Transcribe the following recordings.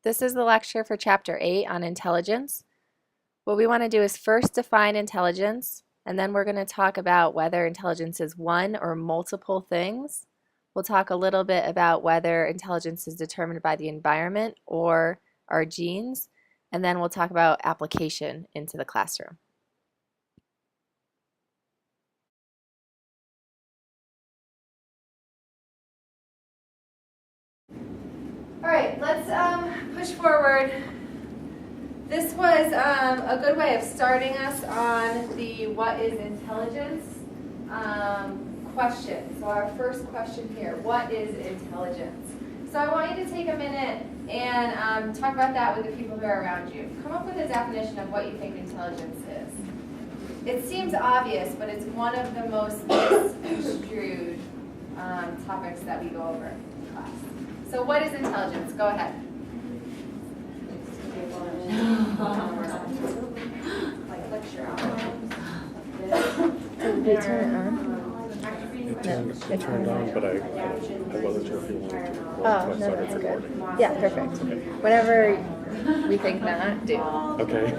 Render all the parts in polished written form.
This is the lecture for Chapter 8 on intelligence. What we want to do is first define intelligence, and then we're going to talk about whether intelligence is one or multiple things. We'll talk a little bit about whether intelligence is determined by the environment or our genes, and then we'll talk about application into the classroom. All right, let's push forward. This was a good way of starting us on the what is intelligence question. So our first question here, what is intelligence? So I want you to take a minute and talk about that with the people who are around you. Come up with a definition of what you think intelligence is. It seems obvious, but it's one of the most misconstrued topics that we go over in class. So what is intelligence? Go ahead. Like lecture on. Did they turn it on? It turned on, but I wasn't sure if you wanted to. Oh, no, that's good. Yeah, perfect. Whenever we think not, do. Okay.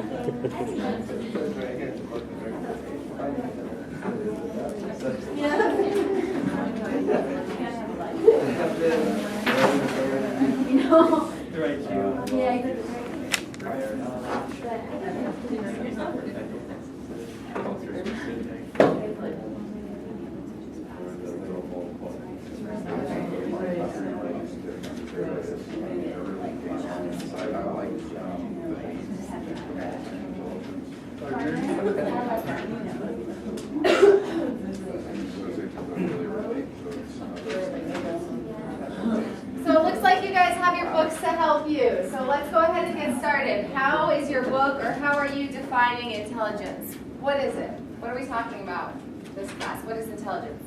So it looks like you guys have your books to help you. So let's go ahead and get started. How is your book, or how are you defining intelligence? What is it? What are we talking about this class? What is intelligence?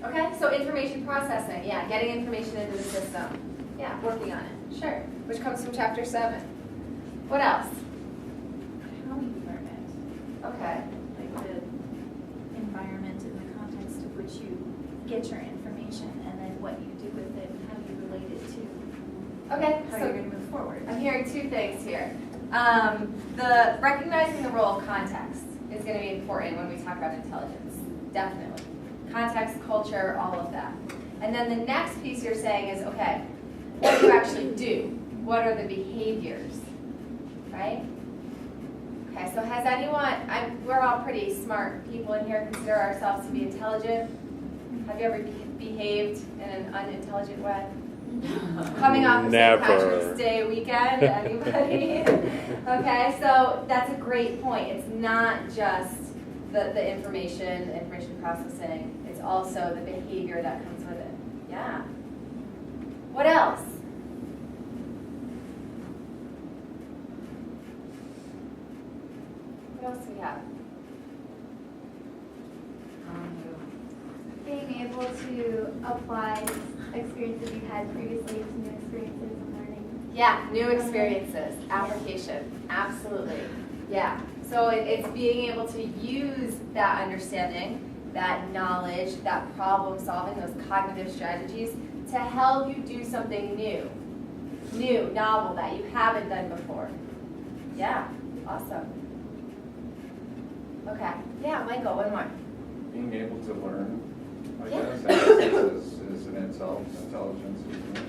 Okay, so information processing. Yeah, getting information into the system. Yeah, working on it. Sure. Which comes from Chapter 7. What else? How you learn it. Okay. Like the environment and the context of which you get your information, and then what you do with it and how you relate it to Okay, how so you're going to move forward. I'm hearing two things here. Recognizing the role of context is going to be important when we talk about intelligence. Definitely. Context, culture, all of that. And then the next piece you're saying is, okay, what do you actually do? What are the behaviors? Right? Okay, so has anyone, we're all pretty smart people in here, consider ourselves to be intelligent. Have you ever behaved in an unintelligent way? Coming off of St. Patrick's Day weekend, anybody? Okay, so that's a great point. It's not just the information processing, it's also the behavior that comes with it. Yeah. What else? What else do we have? Being able to apply experiences you had previously to new experiences and learning. Yeah, new experiences, application, absolutely. Yeah, so it's being able to use that understanding, that knowledge, that problem solving, those cognitive strategies to help you do something new, novel that you haven't done before. Yeah, awesome. Okay, yeah, Michael, one more. Being able to learn, I Yeah. guess, is an intelligence, isn't it?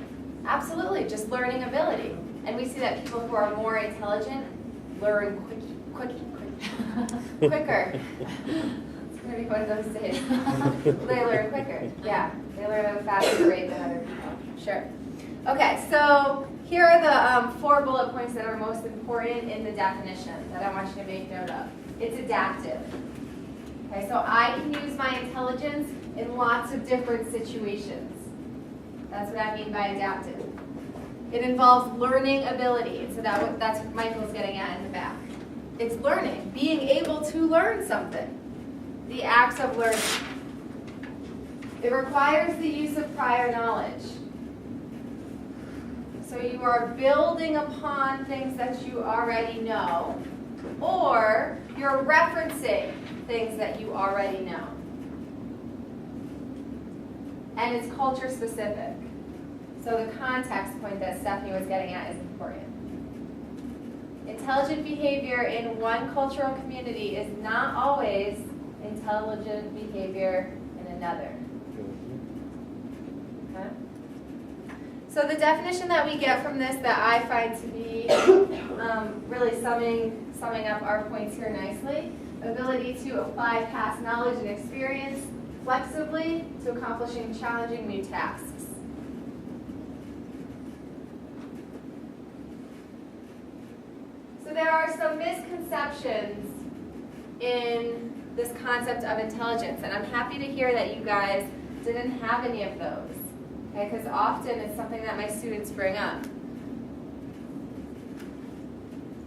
Absolutely, just learning ability. And we see that people who are more intelligent learn quicker. It's going to be one of those days. They learn quicker. Yeah, they learn at a faster rate than other people. Sure. Okay, so here are the 4 bullet points that are most important in the definition that I want you to make note of. It's adaptive. Okay, so I can use my intelligence in lots of different situations. That's what I mean by adaptive. It involves learning ability, so that's what Michael's getting at in the back. It's learning, being able to learn something. The acts of learning. It requires the use of prior knowledge. So you are building upon things that you already know, or you're referencing things that you already know. and it's culture specific. So the context point that Stephanie was getting at is important. Intelligent behavior in one cultural community is not always intelligent behavior in another. Okay? So the definition that we get from this that I find to be really summing up our points here nicely, ability to apply past knowledge and experience flexibly to accomplishing challenging new tasks. So there are some misconceptions in this concept of intelligence, and I'm happy to hear that you guys didn't have any of those, okay? Because often it's something that my students bring up.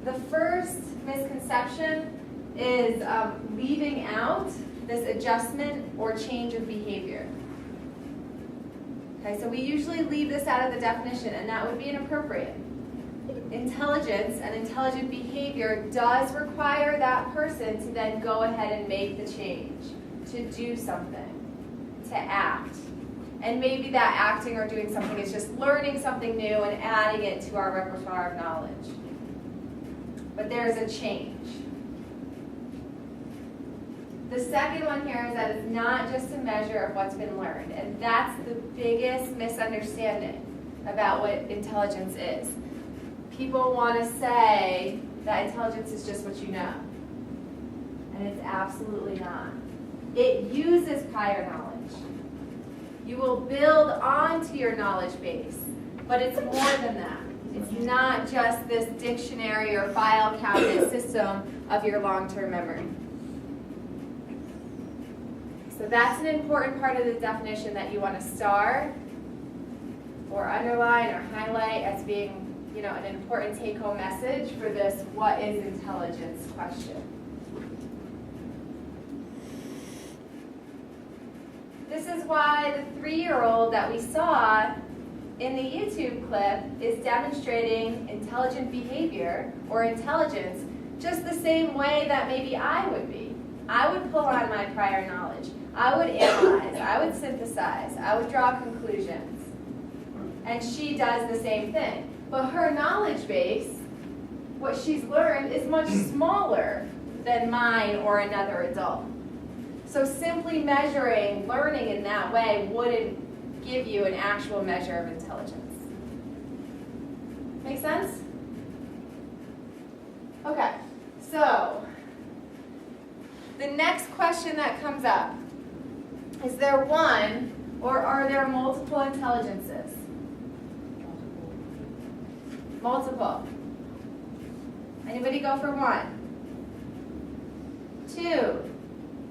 The first misconception is leaving out this adjustment or change of behavior. Okay, so we usually leave this out of the definition, and that would be inappropriate. Intelligence and intelligent behavior does require that person to then go ahead and make the change, to do something, to act. And maybe that acting or doing something is just learning something new and adding it to our repertoire of knowledge. But there is a change. The second one here is that it's not just a measure of what's been learned, and that's the biggest misunderstanding about what intelligence is. People want to say that intelligence is just what you know, and it's absolutely not. It uses prior knowledge. You will build onto your knowledge base, but it's more than that. It's not just this dictionary or file cabinet system of your long-term memory. So that's an important part of the definition that you want to star or underline or highlight as being, an important take-home message for this "what is intelligence" question. This is why the 3-year-old that we saw in the YouTube clip is demonstrating intelligent behavior or intelligence just the same way that maybe I would be. I would pull on my prior knowledge. I would analyze. I would synthesize. I would draw conclusions. And she does the same thing. But her knowledge base, what she's learned, is much smaller than mine or another adult. So simply measuring learning in that way wouldn't give you an actual measure of intelligence. Make sense? Okay, so the next question that comes up, is there one or are there multiple intelligences? Multiple. Anybody go for 1, 2,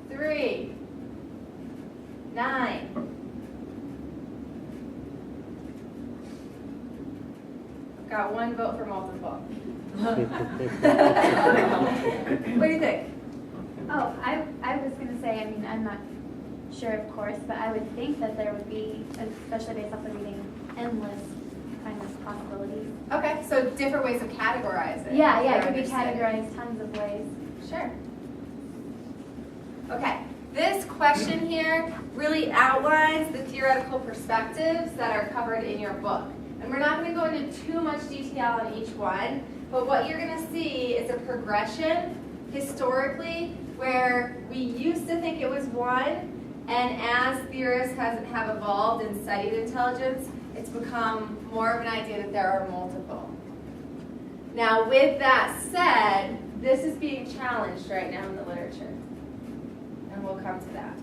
3, 9. Got 1 vote for multiple. What do you think? Oh, I was going to say, I'm not sure, of course, but I would think that there would be, especially based off the reading, endless kind of possibilities. Okay, so different ways of categorizing. Yeah, it could be categorized tons of ways. Sure. Okay, this question here really outlines the theoretical perspectives that are covered in your book. And we're not going to go into too much detail on each one, but what you're going to see is a progression historically where we used to think it was one, and as theorists have evolved and studied intelligence, it's become more of an idea that there are multiple. Now, with that said, this is being challenged right now in the literature, and we'll come to that.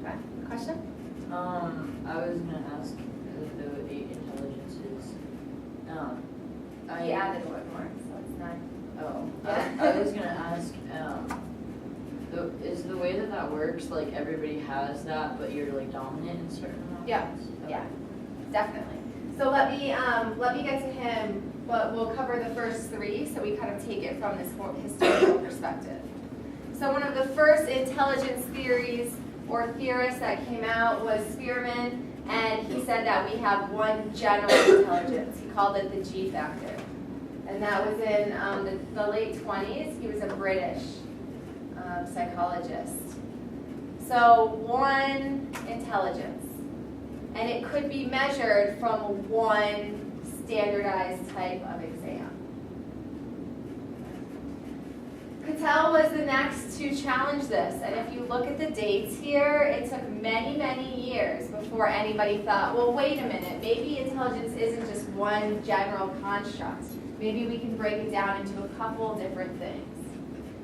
Okay, question? I was going to ask the 8 intelligences. He added one more, so it's 9. Oh, Yeah. I was going to ask, is the way that works, like everybody has that, but you're like dominant in certain amounts? Yeah, Okay. yeah, definitely. So let me get to him, but we'll cover the first 3, so we kind of take it from this historical perspective. So one of the first intelligence theories or theorists that came out was Spearman, and he said that we have one general intelligence. He called it the G factor. And that was in the late 20s. He was a British psychologist. So one intelligence. And it could be measured from one standardized type of exam. Cattell was the next to challenge this, and if you look at the dates here, it took many, many years before anybody thought, well, wait a minute, maybe intelligence isn't just one general construct. Maybe we can break it down into a couple different things.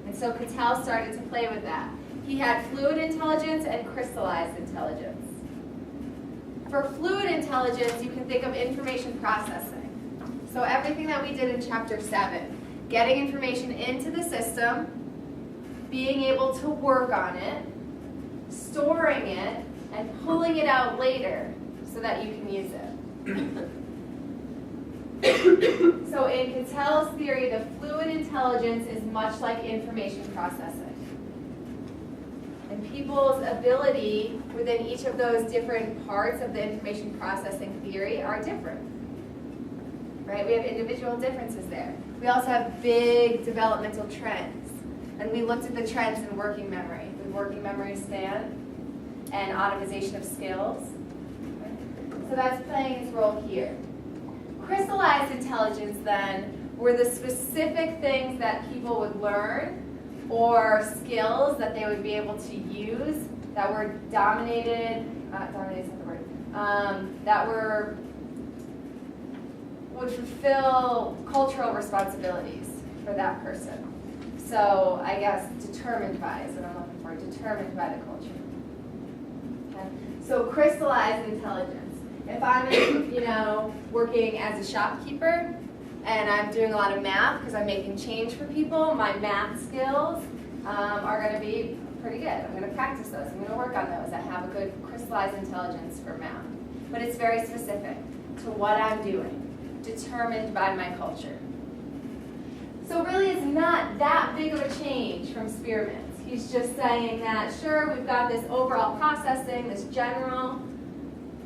And so Cattell started to play with that. He had fluid intelligence and crystallized intelligence. For fluid intelligence, you can think of information processing. So everything that we did in chapter 7, getting information into the system, being able to work on it, storing it, and pulling it out later so that you can use it. So in Cattell's theory, the fluid intelligence is much like information processing. And people's ability within each of those different parts of the information processing theory are different. Right? We have individual differences there. We also have big developmental trends. And we looked at the trends in working memory, with working memory span and automation of skills. So that's playing its role here. Crystallized intelligence, then, were the specific things that people would learn or skills that they would be able to use that were dominated, dominated is not the word, that would fulfill cultural responsibilities for that person. So I guess determined by is what I'm looking for, determined by the culture. Okay. So crystallized intelligence. If I'm, working as a shopkeeper and I'm doing a lot of math because I'm making change for people, my math skills are going to be pretty good. I'm going to practice those. I'm going to work on those. I have a good crystallized intelligence for math. But it's very specific to what I'm doing, determined by my culture. So really it's not that big of a change from Spearman's. He's just saying that, sure, we've got this overall processing, this general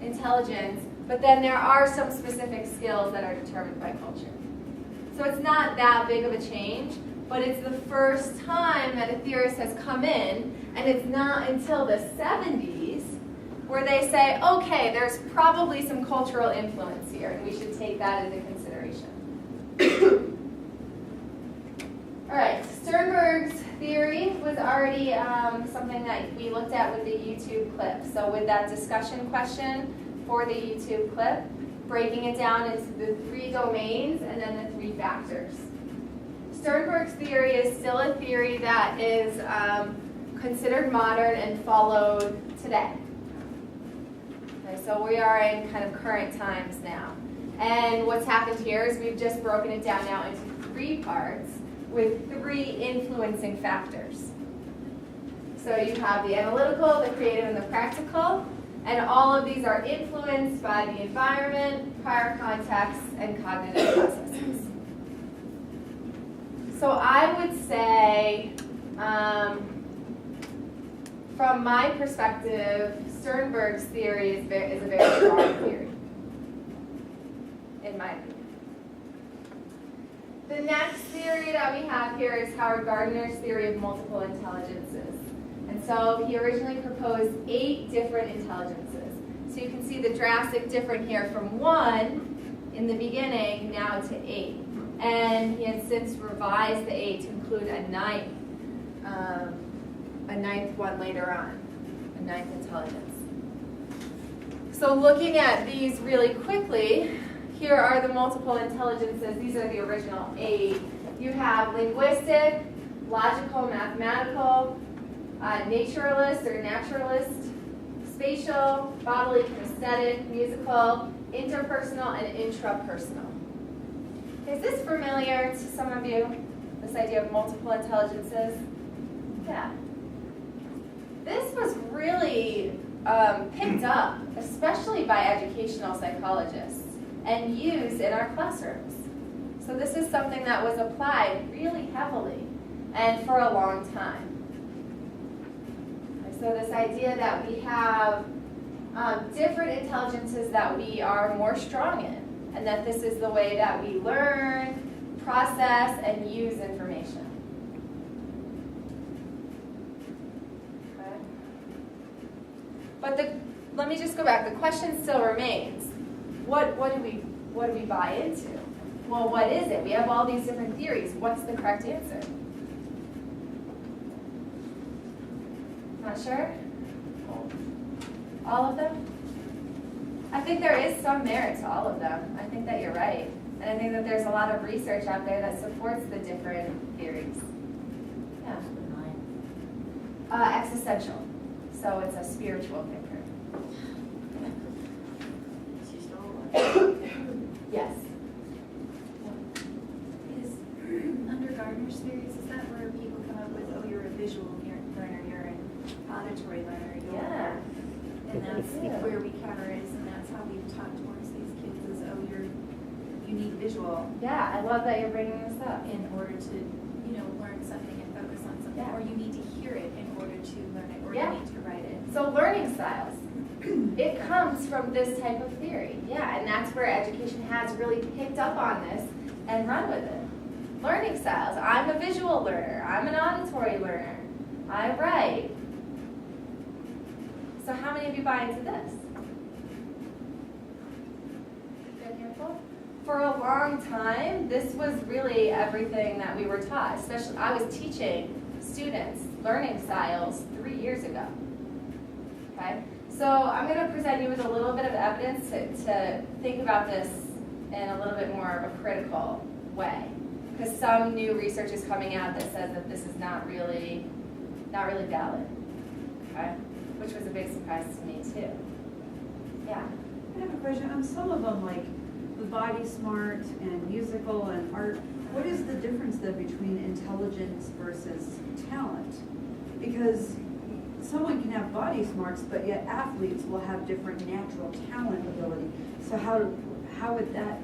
intelligence, but then there are some specific skills that are determined by culture. So it's not that big of a change, but it's the first time that a theorist has come in, and it's not until the 70s where they say, okay, there's probably some cultural influence here, and we should take that into consideration. All right, Sternberg's theory was already something that we looked at with the YouTube clip. So with that discussion question for the YouTube clip, breaking it down into the 3 domains and then the 3 factors. Sternberg's theory is still a theory that is considered modern and followed today. Okay, so we are in kind of current times now. And what's happened here is we've just broken it down now into 3 parts with 3 influencing factors. So you have the analytical, the creative, and the practical. And all of these are influenced by the environment, prior context, and cognitive processes. So I would say, from my perspective, Sternberg's theory is a very strong theory, in my opinion. The next theory that we have here is Howard Gardner's theory of multiple intelligences. And so he originally proposed 8 different intelligences. So you can see the drastic difference here from 1 in the beginning now to 8. And he has since revised the 8 to include a ninth one later on, a 9th intelligence. So looking at these really quickly, here are the multiple intelligences. These are the original 8. You have linguistic, logical, mathematical, naturalist or naturalist, spatial, bodily, kinesthetic, musical, interpersonal, and intrapersonal. Is this familiar to some of you, this idea of multiple intelligences? Yeah. This was really picked up, especially by educational psychologists, and used in our classrooms. So this is something that was applied really heavily and for a long time. So this idea that we have different intelligences that we are more strong in, and that this is the way that we learn, process, and use information. Okay. But let me just go back. The question still remains. What do we buy into? Well, what is it? We have all these different theories. What's the correct answer? Not sure? All of them? I think there is some merit to all of them. I think that you're right. And I think that there's a lot of research out there that supports the different theories. Yeah. Existential. So it's a spiritual thinker. Is he still alive? Yes. Is, under Gardner's theories, is that where people come up with, oh, you're a visual learner, you're an auditory learner, you're... Yeah. And that's Yeah. where we categorize, and that's how we've taught towards these kids is, oh, you need visual Yeah, I love that you're bringing this up. in order to, learn something and focus on something. Yeah. Or you need to hear it in order to learn it, or Yeah. you need to write it. So learning styles, it comes from this type of theory. Yeah, and that's where education has really picked up on this and run with it. Learning styles. I'm a visual learner. I'm an auditory learner. I write. So how many of you buy into this? Good handful? For a long time, this was really everything that we were taught. Especially, I was teaching students learning styles 3 years ago. Okay? So I'm going to present you with a little bit of evidence to think about this in a little bit more of a critical way. Because some new research is coming out that says that this is not really valid. Okay? Which was a big surprise to me too. Yeah. I have a question. On some of them, like the Body Smart and musical and art, what is the difference then between intelligence versus talent? Because someone can have body smarts, but yet athletes will have different natural talent ability. So how would that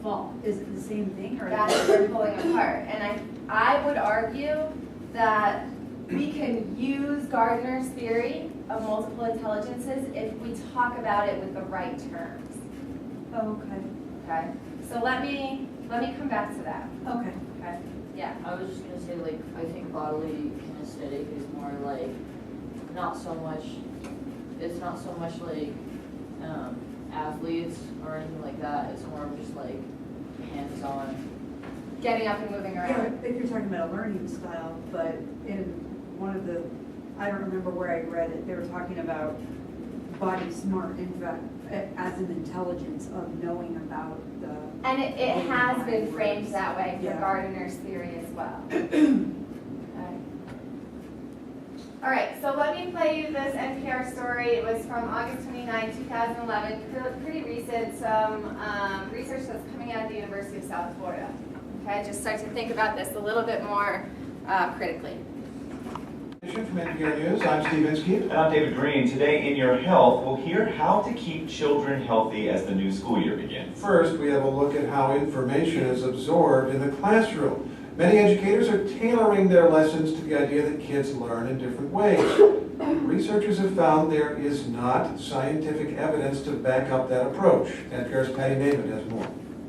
fall? Is it the same thing, or That's what we're pulling apart. And I would argue that we can use Gardner's theory of multiple intelligences if we talk about it with the right terms. Oh, okay. Okay? So let me come back to that. Okay. Okay? Yeah. I was just gonna say, like, I think bodily kinesthetic is more like, it's not so much like athletes or anything like that. It's more of just like hands-on. Getting up and moving Yeah, around. if you're talking about a learning style, but in one of the, I don't remember where I read it, they were talking about body smart, in fact, as an intelligence of knowing about the. And it has been framed that way for Yeah. Gardner's theory as well. Okay. All right, so let me play you this NPR story. It was from August 29, 2011, pretty recent, some research that's coming out of the University of South Florida. Okay, just start to think about this a little bit more critically. From NPR News, I'm Steve Inskeep. And I'm David Green. Today in Your Health, we'll hear how to keep children healthy as the new school year begins. First, we have a look at how information is absorbed in the classroom. Many educators are tailoring their lessons to the idea that kids learn in different ways. Researchers have found there is not scientific evidence to back up that approach. NPR's Patty Maven has more.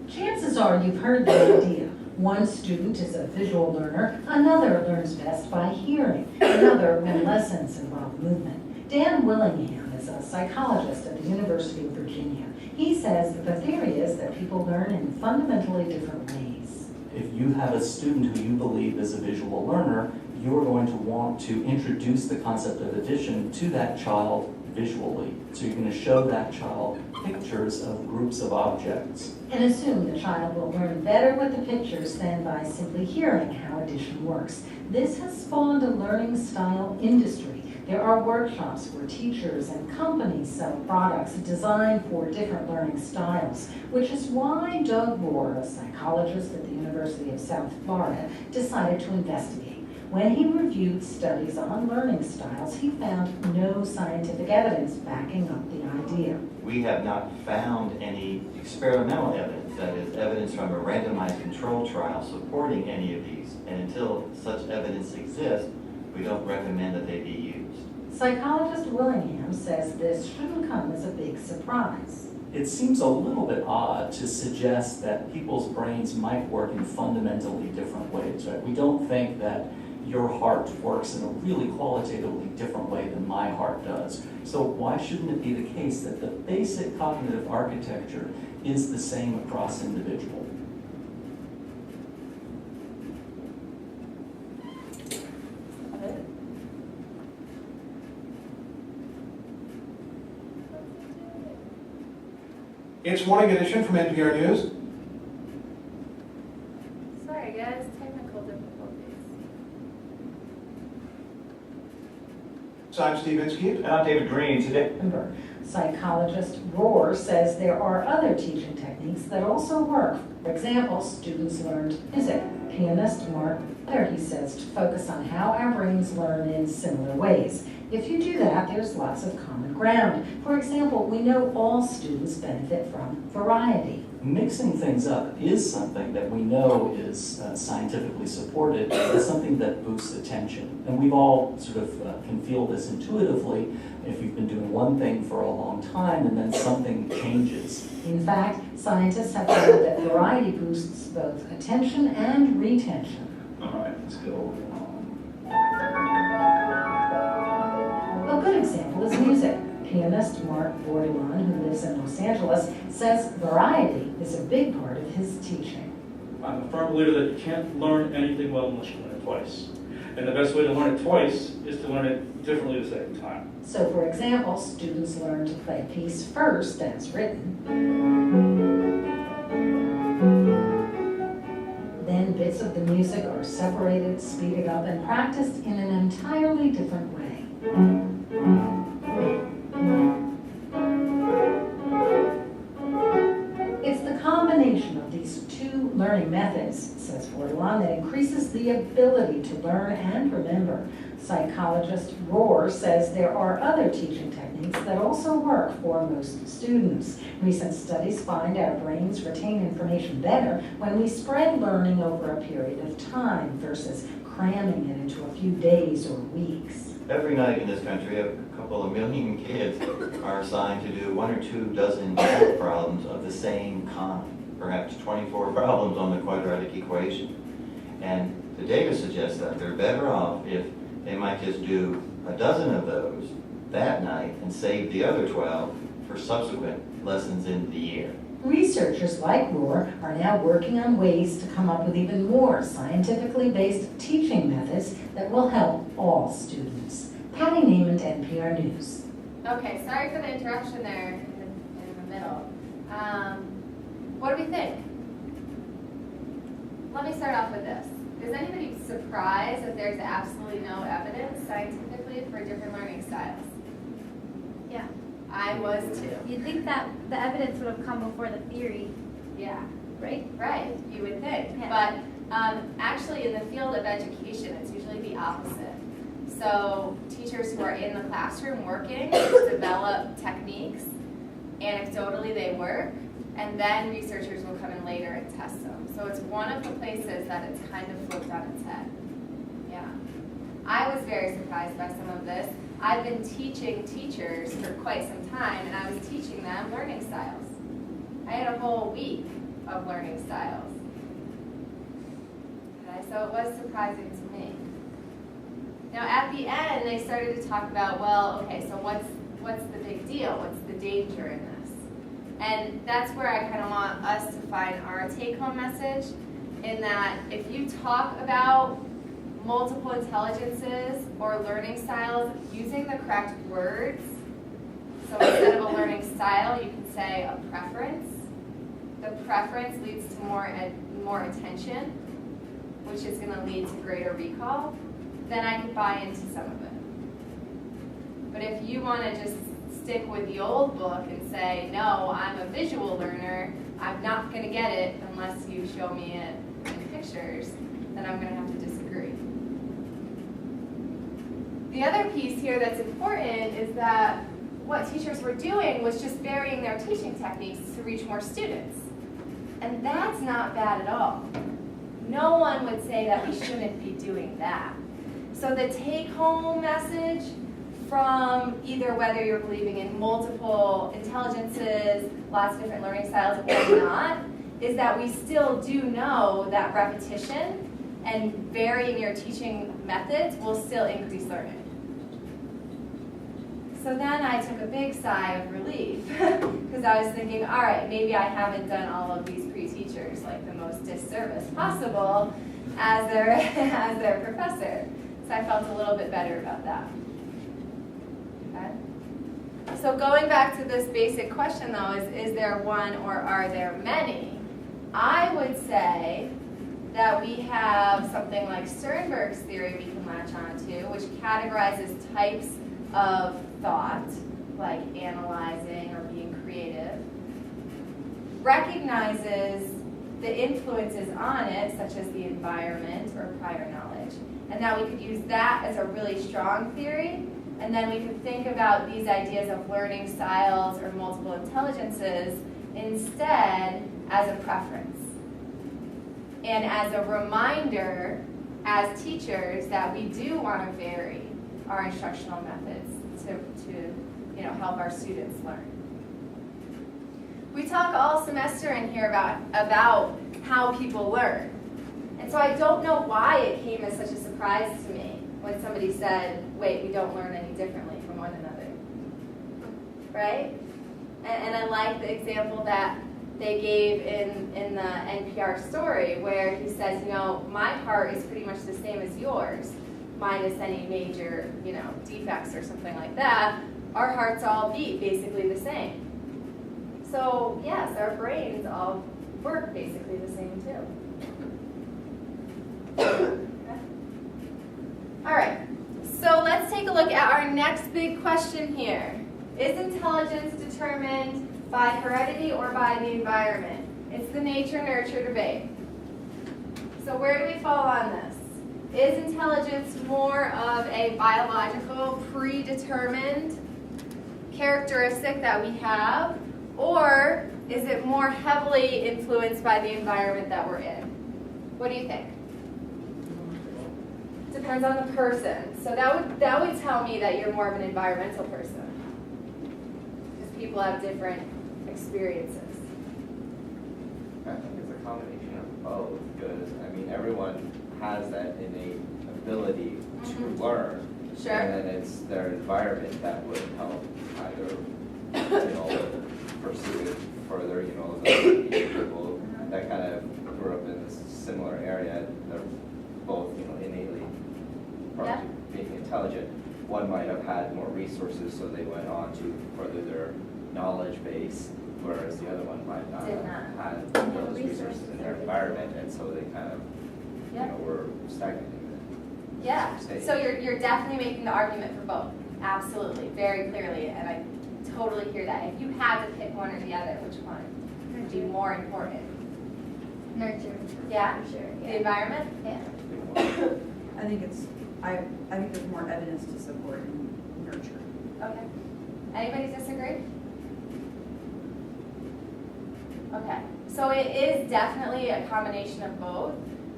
Chances are you've heard the idea. One student is a visual learner, another learns best by hearing, another when lessons involve movement. Dan Willingham is a psychologist at the University of Virginia. He says that the theory is that people learn in fundamentally different ways. If you have a student who you believe is a visual learner, you're going to want to introduce the concept of addition to that child visually. So you're going to show that child pictures of groups of objects. And assume the child will learn better with the pictures than by simply hearing how addition works. This has spawned a learning style industry. There are workshops where teachers and companies sell products designed for different learning styles, which is why Doug Rohr, a psychologist at the University of South Florida, decided to investigate. When he reviewed studies on learning styles, he found no scientific evidence backing up the idea. We have not found any experimental evidence, that is, evidence from a randomized control trial supporting any of these. And until such evidence exists, we don't recommend that they be used. Psychologist Willingham says this shouldn't come as a big surprise. It seems a little bit odd to suggest that people's brains might work in fundamentally different ways, right? We don't think that your heart works in a really qualitatively different way than my heart does. So why shouldn't it be the case that the basic cognitive architecture is the same across individuals? It's Morning Edition from NPR News. Sorry guys, technical difficulties. So I'm Steve Inskeep. And I'm David Green. Today, Psychologist Rohr says there are other teaching techniques that also work. For example, students learned music. Pianist Mark Blair, he says, to focus on how our brains learn in similar ways. If you do that, there's lots of common ground. For example, we know all students benefit from variety. Mixing things up is something that we know is scientifically supported. It's something that boosts attention. And we've all sort of can feel this intuitively if you've been doing one thing for a long time and then something changes. In fact, scientists have found that variety boosts both attention and retention. all right, let's go. A good example is music. Pianist Mark Bordelon, who lives in Los Angeles, says variety is a big part of his teaching. I'm a firm believer that you can't learn anything well unless you learn it twice. And the best way to learn it twice is to learn it differently the second time. So, for example, students learn to play a piece first as written. Then bits of the music are separated, speeded up, and practiced in an entirely different way. It's the combination of these two learning methods, says Bordelon, that increases the ability to learn and remember. Psychologist Rohr says there are other teaching techniques that also work for most students. Recent studies find our brains retain information better when we spread learning over a period of time versus cramming it into a few days or weeks. Every night in this country, a couple of million kids are assigned to do 1 or 2 dozen math problems of the same kind, perhaps 24 problems on the quadratic equation. And the data suggests that they're better off if they might just do a dozen of those that night and save the other 12 for subsequent lessons in the year. Researchers like Rohr are now working on ways to come up with even more scientifically based teaching methods that will help all students. Patty Neiman, NPR News. Okay, sorry for the interruption there in the middle. What do we think? Let me start off with this. Is anybody surprised that there's absolutely no evidence scientifically for different learning styles? Yeah. I was too. You'd think that the evidence would have come before the theory, Yeah, right? right, you would think. Yeah. But actually in the field of education, it's usually the opposite. So teachers who are in the classroom working develop techniques. Anecdotally, they work. And then researchers will come in later and test them. So it's one of the places that it's kind of flipped on its head. Yeah. I was very surprised by some of this. I've been teaching teachers for quite some time, and I was teaching them learning styles. I had a whole week of learning styles. Okay, so it was surprising to me. Now at the end, they started to talk about, well, okay, so what's the big deal? What's the danger in this? And that's where I kind of want us to find our take-home message, in that if you talk about multiple intelligences or learning styles using the correct words, so instead of a learning style, you can say a preference. The preference leads to more attention, which is going to lead to greater recall. Then I can buy into some of it. But if you want to just stick with the old book and say, no, I'm a visual learner, I'm not going to get it unless you show me it in pictures, then I'm going to have to disagree. The other piece here that's important is that what teachers were doing was just varying their teaching techniques to reach more students. And that's not bad at all. No one would say that we shouldn't be doing that. So the take-home message from either whether you're believing in multiple intelligences, lots of different learning styles or not, is that we still do know that repetition and varying your teaching methods will still increase learning. So then I took a big sigh of relief because I was thinking, all right, maybe I haven't done all of these pre-teachers like the most disservice possible as their professor. So I felt a little bit better about that. Okay? So going back to this basic question though, is there one or are there many? I would say that we have something like Sternberg's theory we can latch onto, which categorizes types of thought, like analyzing or being creative, recognizes the influences on it, such as the environment or prior knowledge, and that we could use that as a really strong theory, and then we could think about these ideas of learning styles or multiple intelligences instead as a preference. And as a reminder, as teachers, that we do want to vary our instructional methods to help our students learn. We talk all semester in here about how people learn. And so I don't know why it came as such a surprise to me when somebody said, wait, we don't learn any differently from one another. Right? And I like the example that they gave in the NPR story where he says, my heart is pretty much the same as yours, minus any major, defects or something like that. Our hearts all beat basically the same. So yes, our brains all work basically the same too. Okay. All right, so let's take a look at our next big question here. Is intelligence determined by heredity or by the environment? It's the nature-nurture debate. So where do we fall on this? Is intelligence more of a biological, predetermined characteristic that we have, or is it more heavily influenced by the environment that we're in? What do you think? Depends on the person. So that would tell me that you're more of an environmental person, because people have different experiences. I think it's a combination of both, because everyone has that innate ability to learn. Sure. And then it's their environment that would help either, pursue it further. The people that kind of grew up in a similar area, they're both, innately being intelligent. One might have had more resources, so they went on to further their knowledge base, whereas the other one might not have had those resources in their environment, and so they kind of, were stagnating. Yeah, so you're definitely making the argument for both. Absolutely, very clearly, and I totally hear that. If you had to pick one or the other, which one would be more important? Nurture. Yeah? For sure. The environment? Yeah. I think there's more evidence to support in nurture. Okay. Anybody disagree? Okay, so it is definitely a combination of both.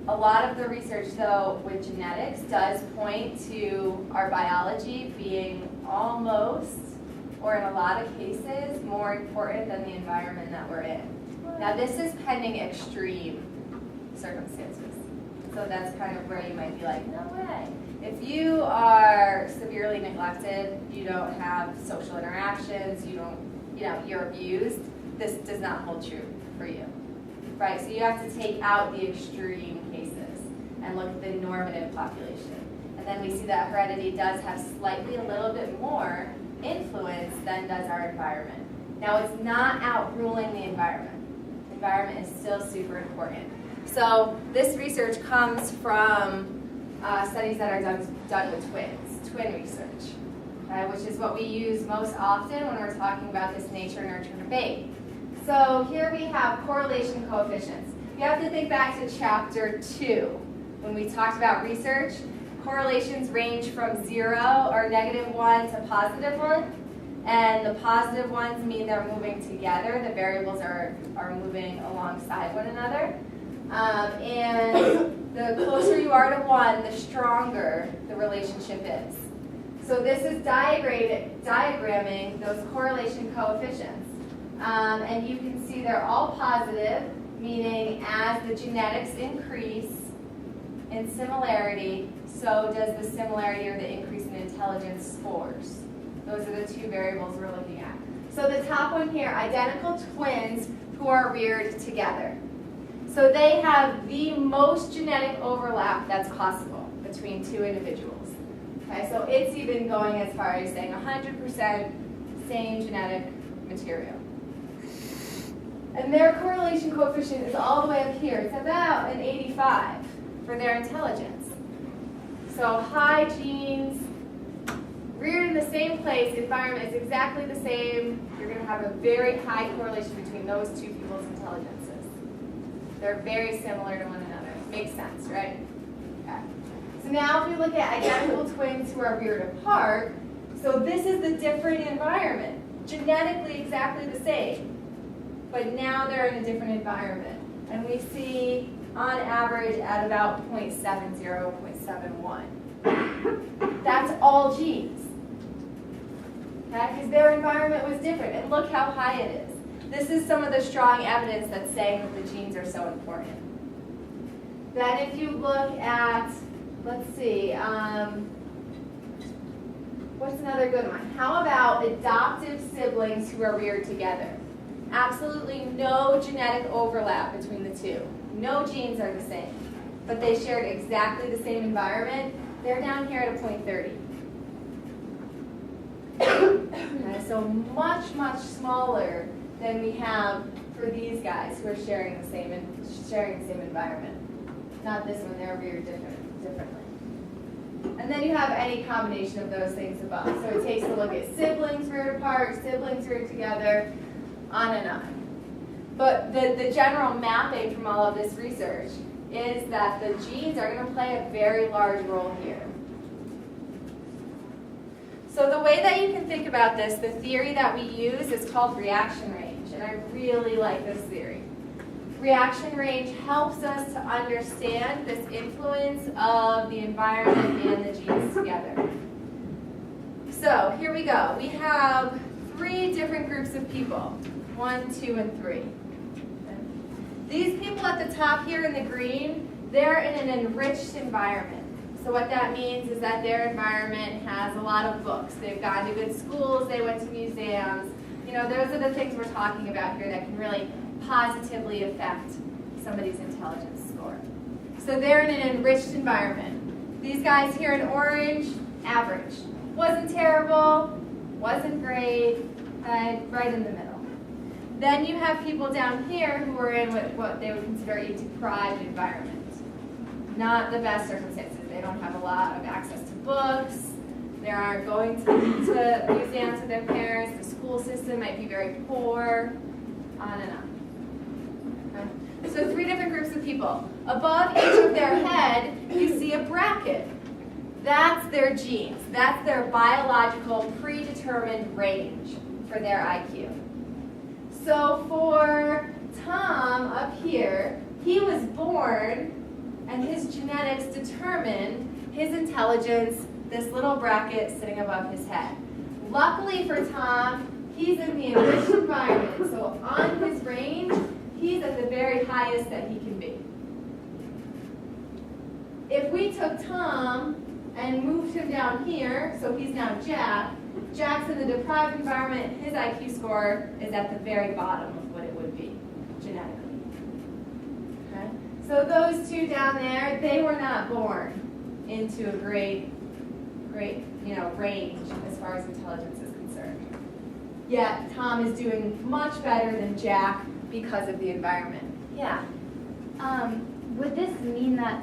A lot of the research, though, with genetics does point to our biology being almost, or in a lot of cases, more important than the environment that we're in. Now, this is pending extreme circumstances. So that's kind of where you might be like, no way. If you are severely neglected, you don't have social interactions, you're abused, this does not hold true for you. Right, so you have to take out the extreme cases and look at the normative population. And then we see that heredity does have slightly a little bit more influence than does our environment. Now, it's not outruling the environment. The environment is still super important. So this research comes from studies that are done with twin research, okay, which is what we use most often when we're talking about this nature-nurture debate. So here we have correlation coefficients. You have to think back to chapter 2 when we talked about research. Correlations range from 0 or -1 to +1, and the positive ones mean they're moving together. The variables are moving alongside one another. And the closer you are to 1, the stronger the relationship is. So this is diagramming those correlation coefficients. And you can see they're all positive, meaning as the genetics increase in similarity, so does the similarity or the increase in intelligence scores. Those are the two variables we're looking at. So the top one here, identical twins who are reared together. So they have the most genetic overlap that's possible between two individuals. Okay, so it's even going as far as saying 100% same genetic material. And their correlation coefficient is all the way up here. It's about an 85 for their intelligence. So high genes, reared in the same place, environment is exactly the same. You're going to have a very high correlation between those two people's intelligences. They're very similar to one another. Makes sense, right? Okay. So now if we look at identical twins who are reared apart, so this is the different environment. Genetically exactly the same, but now they're in a different environment. And we see on average at about 0.70, 0.71. That's all genes. Okay? Because their environment was different. And look how high it is. This is some of the strong evidence that's saying that the genes are so important. Then if you look at, let's see, what's another good one? How about adoptive siblings who are reared together? Absolutely no genetic overlap between the two. No genes are the same, but they shared exactly the same environment. They're down here at a 0.30. Okay, so much, much smaller than we have for these guys who are sharing the same environment. Not this one, they're reared differently. And then you have any combination of those things above. So it takes a look at siblings reared apart, siblings reared together, on and on. But the general mapping from all of this research is that the genes are going to play a very large role here. So the way that you can think about this, the theory that we use is called reaction range, and I really like this theory. Reaction range helps us to understand this influence of the environment and the genes together. So here we go. We have 3 different groups of people, 1, 2, and 3. These people at the top here in the green, they're in an enriched environment. So what that means is that their environment has a lot of books. They've gone to good schools, they went to museums. You know, those are the things we're talking about here that can really positively affect somebody's intelligence score. So they're in an enriched environment. These guys here in orange, average. Wasn't terrible, wasn't great, right in the middle. Then you have people down here who are in what they would consider a deprived environment. Not the best circumstances. They don't have a lot of access to books. They aren't going to museums with their parents. The school system might be very poor, on and on. Okay? So 3 different groups of people. Above each of their head, you see a bracket. That's their genes. That's their biological predetermined range for their IQ. So for Tom up here, he was born and his genetics determined his intelligence, this little bracket sitting above his head. Luckily for Tom, he's in the enriched environment, so on his range, he's at the very highest that he can be. If we took Tom and moved him down here, so he's now Jack, Jack's in the deprived environment, his IQ score is at the very bottom of what it would be, genetically. Okay? So those 2 down there, they were not born into a great range as far as intelligence is concerned. Yet Tom is doing much better than Jack because of the environment. Yeah. Would this mean that,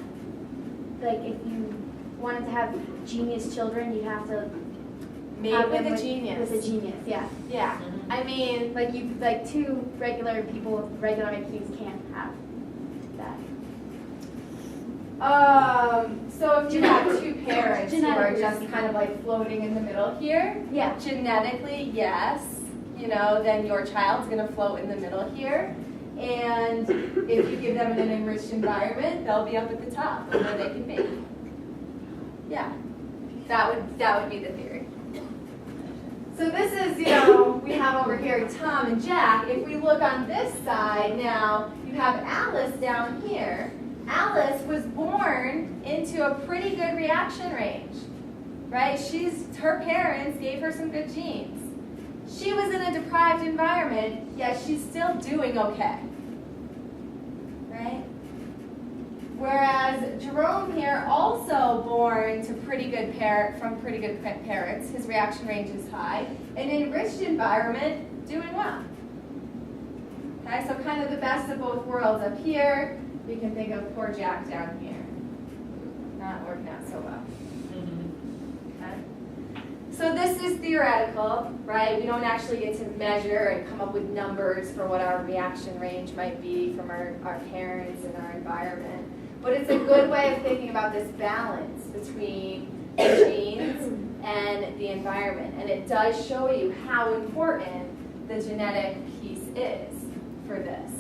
like, if you wanted to have genius children, you have to Mate have with them a genius. With a genius, yeah. Yeah. I mean, Like 2 regular people with regular IQs can't have that. So if you have 2 parents who are Genetically. just kind of like floating in the middle here, Yeah. genetically, yes, then your child's going to float in the middle here. And if you give them an enriched environment, they'll be up at the top of where they can be. Yeah, that would be the theory. So this is, we have over here Tom and Jack. If we look on this side now, you have Alice down here. Alice was born into a pretty good reaction range, right? Her parents gave her some good genes. She was in a deprived environment, yet she's still doing okay, right? Whereas Jerome here, also born to from pretty good parents, his reaction range is high, an enriched environment, doing well. Okay, so kind of the best of both worlds up here. We can think of poor Jack down here. Not working out so well. Okay. So this is theoretical, right? We don't actually get to measure and come up with numbers for what our reaction range might be from our parents and our environment. But it's a good way of thinking about this balance between the genes and the environment. And it does show you how important the genetic piece is for this.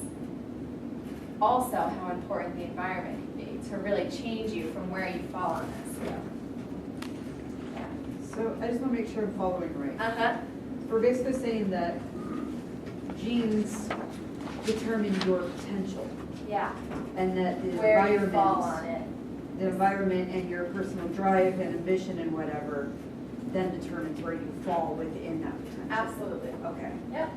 Also, how important the environment can be to really change you from where you fall on this. Yeah. So I just want to make sure I'm following right. Uh-huh. We're basically saying that genes determine your potential. Yeah. And that the Where you environment, fall on it. the environment and your personal drive and ambition and whatever then determines where you fall within that potential. Absolutely. Okay. Yep.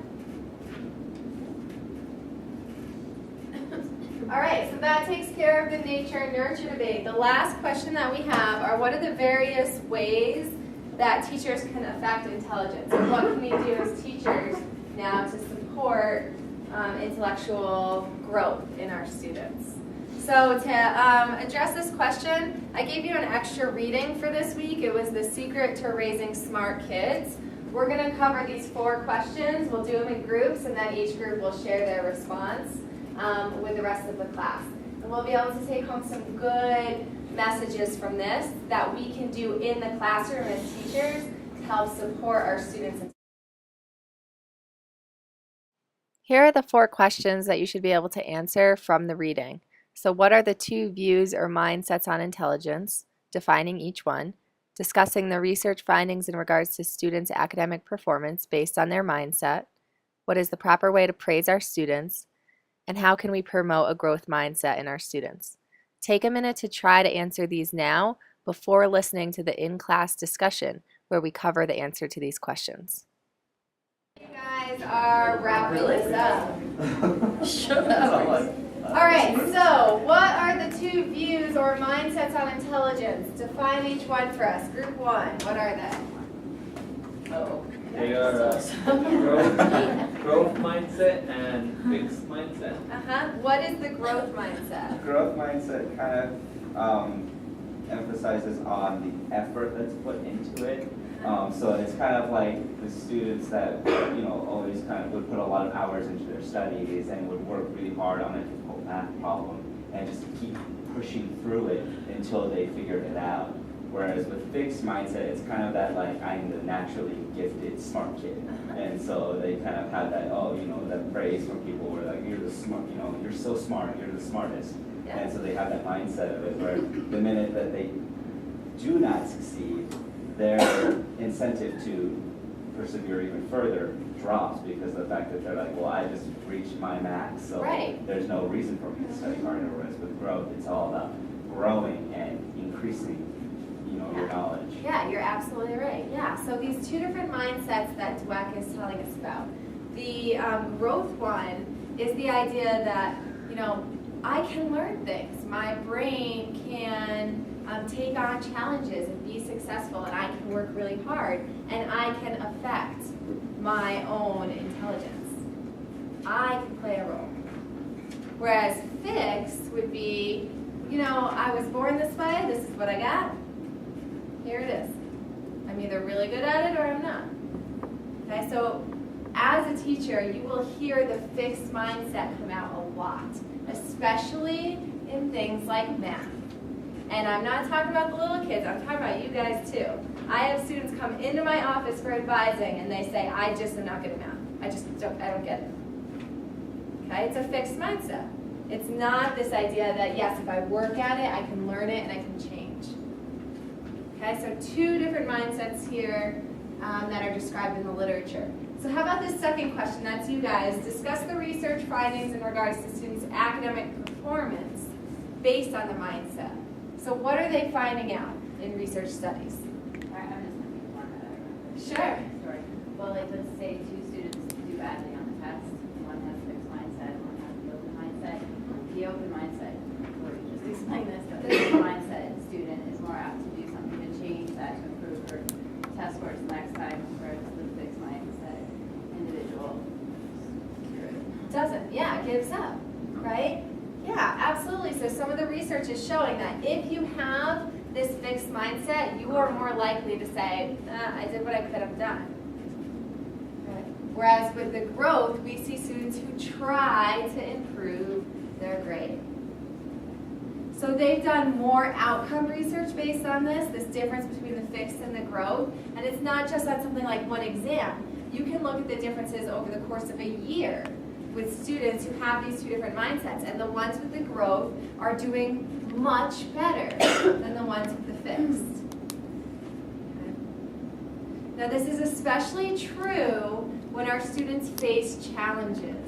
All right, so that takes care of the nature and nurture debate. The last question that we have are, what are the various ways that teachers can affect intelligence? And what can we do as teachers now to support intellectual growth in our students? So to address this question, I gave you an extra reading for this week. It was The Secret to Raising Smart Kids. We're going to cover these 4 questions. We'll do them in groups, and then each group will share their response with the rest of the class. And we'll be able to take home some good messages from this that we can do in the classroom as teachers to help support our students. Here are the 4 questions that you should be able to answer from the reading. So what are the 2 views or mindsets on intelligence, defining each one, discussing the research findings in regards to students' academic performance based on their mindset, what is the proper way to praise our students, and how can we promote a growth mindset in our students? Take a minute to try to answer these now before listening to the in-class discussion where we cover the answer to these questions. You guys are wrapping this up. Shut up. All right, so what are the 2 views or mindsets on intelligence? Define each one for us. Group 1, what are they? Oh. They are growth mindset and fixed mindset. What is the growth mindset? Growth mindset kind of emphasizes on the effort that's put into it. So it's kind of like the students that, always kind of would put a lot of hours into their studies and would work really hard on a difficult math problem and just keep pushing through it until they figured it out. Whereas with fixed mindset, it's kind of that like, I'm the naturally gifted smart kid. And so they kind of have that, that praise from people where like, you're the smart, you're so smart, you're the smartest. Yeah. And so they have that mindset of it where the minute that they do not succeed, their incentive to persevere even further drops because of the fact that they're like, well, I just reached my max, so there's no reason for me to study harder. Whereas with growth, it's all about growing and increasing your knowledge. Yeah, you're absolutely right. Yeah, so these 2 different mindsets that Dweck is telling us about. The growth one is the idea that, I can learn things. My brain can take on challenges and be successful, and I can work really hard, and I can affect my own intelligence. I can play a role. Whereas fixed would be, I was born this way, this is what I got. Here it is. I'm either really good at it or I'm not. Okay, so as a teacher, you will hear the fixed mindset come out a lot, especially in things like math. And I'm not talking about the little kids, I'm talking about you guys too. I have students come into my office for advising and they say, I just am not good at math. I don't get it. Okay, it's a fixed mindset. It's not this idea that yes, if I work at it, I can learn it and I can change. Okay, so 2 different mindsets here that are described in the literature. So how about this second question? That's you guys. Discuss the research findings in regards to students' academic performance based on the mindset. So what are they finding out in research studies? I'm just going to be one that I remember. Sure. Sorry. Well, like, let's say two students do badly on the test. One has a fixed mindset, one has the open mindset. The open mindset, or you just explain this, but the open mindset student is more apt to do something to change that, to improve her test scores next time, whereas the fixed mindset individual Doesn't, yeah, gives up, right? Yeah, absolutely. So some of the research is showing that if you have this fixed mindset, you are more likely to say, I did what I could have done. Right? Whereas with the growth, we see students who try to improve their grade. So they've done more outcome research based on this difference between the fixed and the growth. And it's not just on something like one exam. You can look at the differences over the course of a year with students who have these two different mindsets, and the ones with the growth are doing much better than the ones with the fixed. Okay. Now this is especially true when our students face challenges,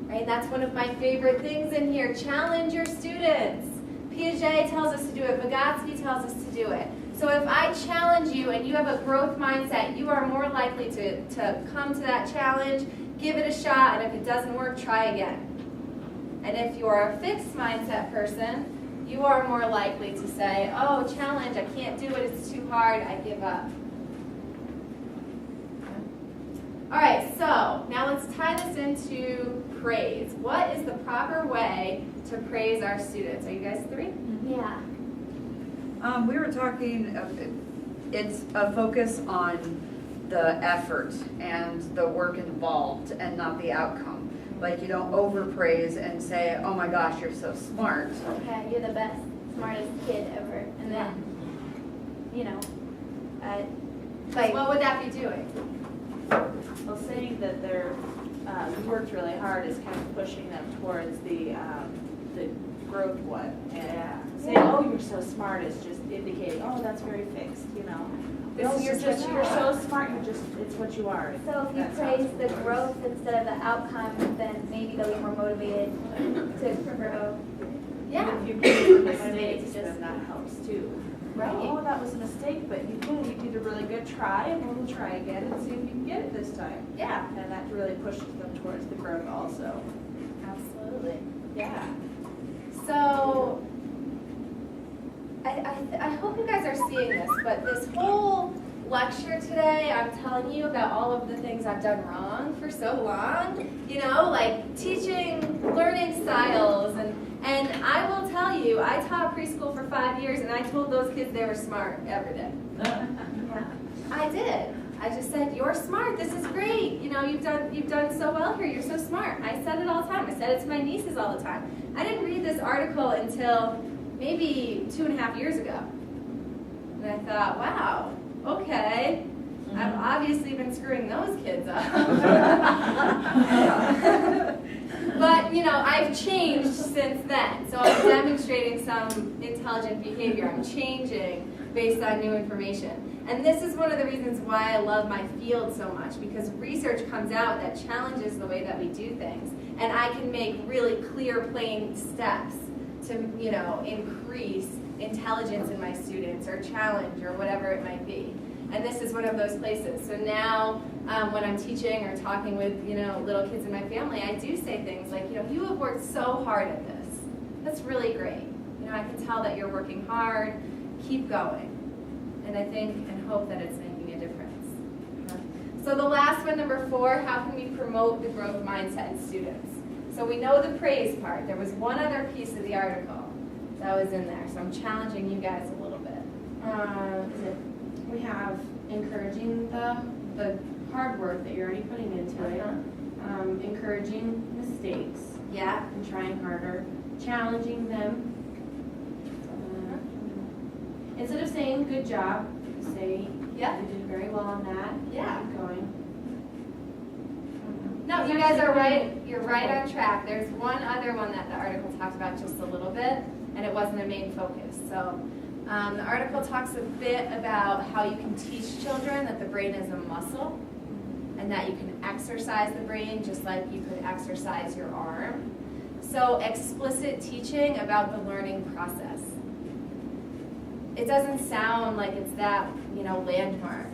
right? That's one of my favorite things in here, challenge your students. Piaget tells us to do it, Vygotsky tells us to do it. So if I challenge you and you have a growth mindset, you are more likely to come to that challenge, give it a shot, and if it doesn't work, try again. And if you are a fixed mindset person, you are more likely to say, oh, challenge, I can't do it, it's too hard, I give up. All right, so now let's tie this into praise. What is the proper way to praise our students? Are you guys three? Yeah. We were talking, it's a focus on the effort and the work involved and not the outcome. Like, you don't overpraise and say, oh my gosh, you're so smart. Okay, you're the best, smartest kid ever. And then, you know, like, what would that be doing? Well, saying that they're worked really hard is kind of pushing them towards the growth one. And saying, oh, you're so smart is just indicating, oh, that's very fixed, you know. No, you're so smart, it's what you are. So if you praise the growth instead of the outcome, then maybe they'll be more motivated to grow. Yeah. If you praise the mistakes, then that helps too. Right. Oh, that was a mistake, but you did a really good try, and we'll try again and see if you can get it this time. Yeah. And that really pushes them towards the growth also. Absolutely. Yeah. So I hope you guys are seeing this, but this whole lecture today, I'm telling you about all of the things I've done wrong for so long, you know, like teaching learning styles, and I will tell you, I taught preschool for 5 years, and I told those kids they were smart every day. I did. I just said, you're smart, this is great, you know, you've done so well here, you're so smart. I said it all the time. I said it to my nieces all the time. I didn't read this article until maybe 2.5 years ago. And I thought, wow, okay, I've obviously been screwing those kids up. But, you know, I've changed since then. So I'm demonstrating some intelligent behavior. I'm changing based on new information. And this is one of the reasons why I love my field so much, because research comes out that challenges the way that we do things. And I can make really clear, plain steps to, you know, increase intelligence in my students or challenge or whatever it might be. And this is one of those places. So now when I'm teaching or talking with, you know, little kids in my family, I do say things like, you know, you have worked so hard at this. That's really great. You know, I can tell that you're working hard. Keep going. And I think and hope that it's making a difference. So the last one, number 4, how can we promote the growth mindset in students? So we know the praise part. There was one other piece of the article that was in there. So I'm challenging you guys a little bit. We have encouraging the hard work that you're already putting into it, encouraging mistakes, yeah, and trying harder, challenging them. Instead of saying good job, say yeah, you did very well on that. Yeah, keep going. No, you guys are right. You're right on track. There's one other one that the article talked about just a little bit, and it wasn't a main focus. So the article talks a bit about how you can teach children that the brain is a muscle, and that you can exercise the brain just like you could exercise your arm. So explicit teaching about the learning process. It doesn't sound like it's that, landmark,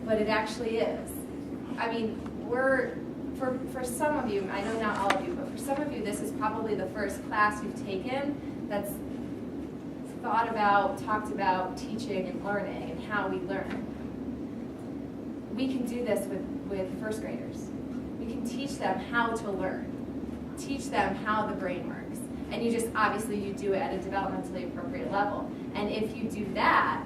but it actually is. I mean, for some of you, I know not all of you, but for some of you, this is probably the first class you've taken that's thought about, talked about teaching and learning and how we learn. We can do this with first graders. We can teach them how to learn, teach them how the brain works. And you do it at a developmentally appropriate level. And if you do that,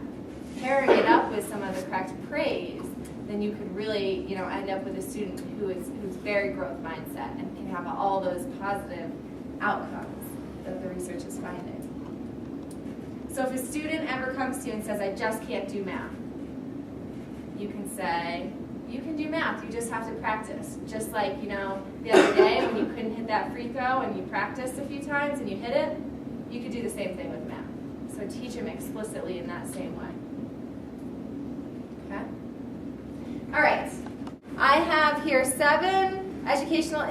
pairing it up with some of the correct praise, then you could really, end up with a student who's very growth mindset and can have all those positive outcomes that the research is finding. So if a student ever comes to you and says, I just can't do math, you can say, you can do math, you just have to practice. Just like, the other day when you couldn't hit that free throw and you practiced a few times and you hit it, you could do the same thing with math. So teach them explicitly in that same way. Okay? All right. I have here 7 educational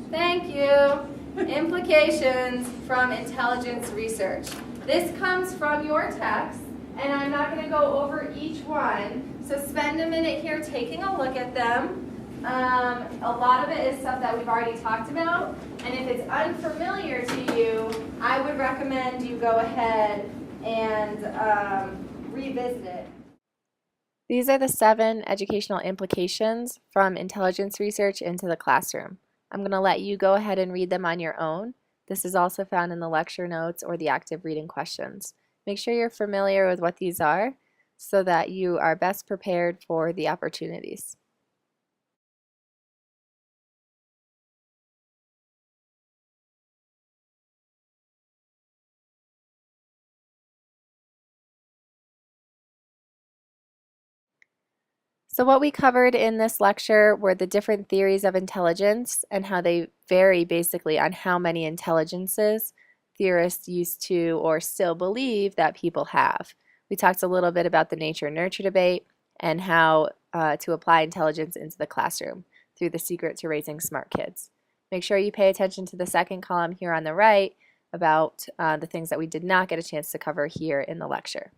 Thank you. Implications from intelligence research. This comes from your text, and I'm not going to go over each one. So spend a minute here taking a look at them. A lot of it is stuff that we've already talked about, and if it's unfamiliar to you, I would recommend you go ahead and revisit it. These are the 7 educational implications from intelligence research into the classroom. I'm going to let you go ahead and read them on your own. This is also found in the lecture notes or the active reading questions. Make sure you're familiar with what these are so that you are best prepared for the opportunities. So what we covered in this lecture were the different theories of intelligence and how they vary basically on how many intelligences theorists used to or still believe that people have. We talked a little bit about the nature-nurture debate and how to apply intelligence into the classroom through the secret to raising smart kids. Make sure you pay attention to the second column here on the right about the things that we did not get a chance to cover here in the lecture.